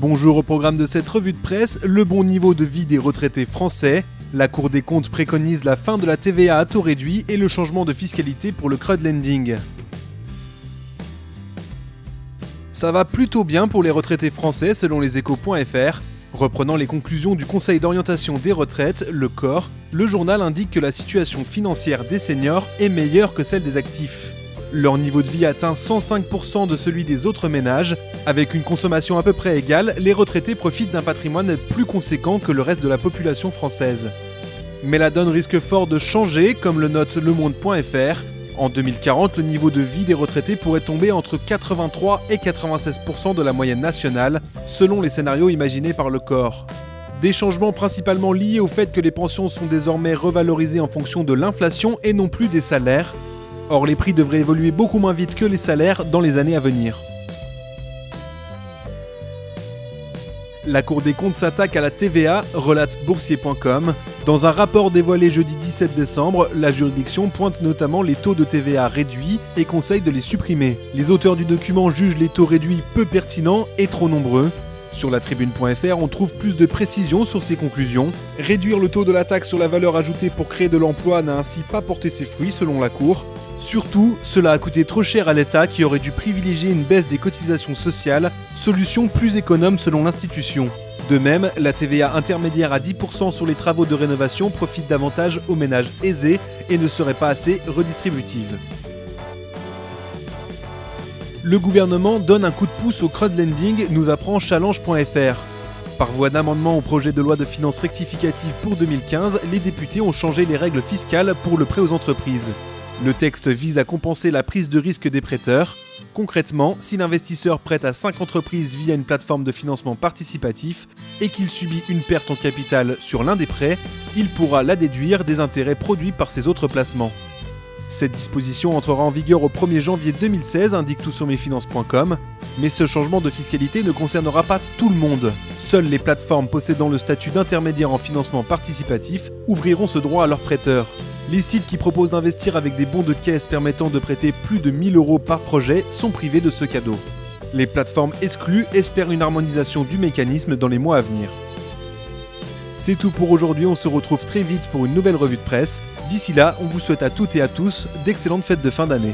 Bonjour au programme de cette revue de presse, le bon niveau de vie des retraités français. La Cour des comptes préconise la fin de la TVA à taux réduit et le changement de fiscalité pour le crowdlending. Ça va plutôt bien pour les retraités français selon leséchos.fr. Reprenant les conclusions du Conseil d'orientation des retraites, le COR, le journal indique que la situation financière des seniors est meilleure que celle des actifs. Leur niveau de vie atteint 105% de celui des autres ménages. Avec une consommation à peu près égale, les retraités profitent d'un patrimoine plus conséquent que le reste de la population française. Mais la donne risque fort de changer, comme le note lemonde.fr. En 2040, le niveau de vie des retraités pourrait tomber entre 83 et 96% de la moyenne nationale, selon les scénarios imaginés par le COR. Des changements principalement liés au fait que les pensions sont désormais revalorisées en fonction de l'inflation et non plus des salaires. Or, les prix devraient évoluer beaucoup moins vite que les salaires dans les années à venir. La Cour des comptes s'attaque à la TVA, relate boursier.com. Dans un rapport dévoilé jeudi 17 décembre, la juridiction pointe notamment les taux de TVA réduits et conseille de les supprimer. Les auteurs du document jugent les taux réduits peu pertinents et trop nombreux. Sur latribune.fr, on trouve plus de précisions sur ces conclusions. Réduire le taux de la taxe sur la valeur ajoutée pour créer de l'emploi n'a ainsi pas porté ses fruits selon la Cour. Surtout, cela a coûté trop cher à l'État qui aurait dû privilégier une baisse des cotisations sociales, solution plus économe selon l'institution. De même, la TVA intermédiaire à 10% sur les travaux de rénovation profite davantage aux ménages aisés et ne serait pas assez redistributive. Le gouvernement donne un coup de pouce au crowdlending, nous apprend challenge.fr. Par voie d'amendement au projet de loi de finances rectificative pour 2015, les députés ont changé les règles fiscales pour le prêt aux entreprises. Le texte vise à compenser la prise de risque des prêteurs. Concrètement, si l'investisseur prête à 5 entreprises via une plateforme de financement participatif et qu'il subit une perte en capital sur l'un des prêts, il pourra la déduire des intérêts produits par ses autres placements. Cette disposition entrera en vigueur au 1er janvier 2016, indique toutsurmesfinances.com, mais ce changement de fiscalité ne concernera pas tout le monde. Seules les plateformes possédant le statut d'intermédiaire en financement participatif ouvriront ce droit à leurs prêteurs. Les sites qui proposent d'investir avec des bons de caisse permettant de prêter plus de 1 000 € par projet sont privés de ce cadeau. Les plateformes exclues espèrent une harmonisation du mécanisme dans les mois à venir. C'est tout pour aujourd'hui, on se retrouve très vite pour une nouvelle revue de presse. D'ici là, on vous souhaite à toutes et à tous d'excellentes fêtes de fin d'année.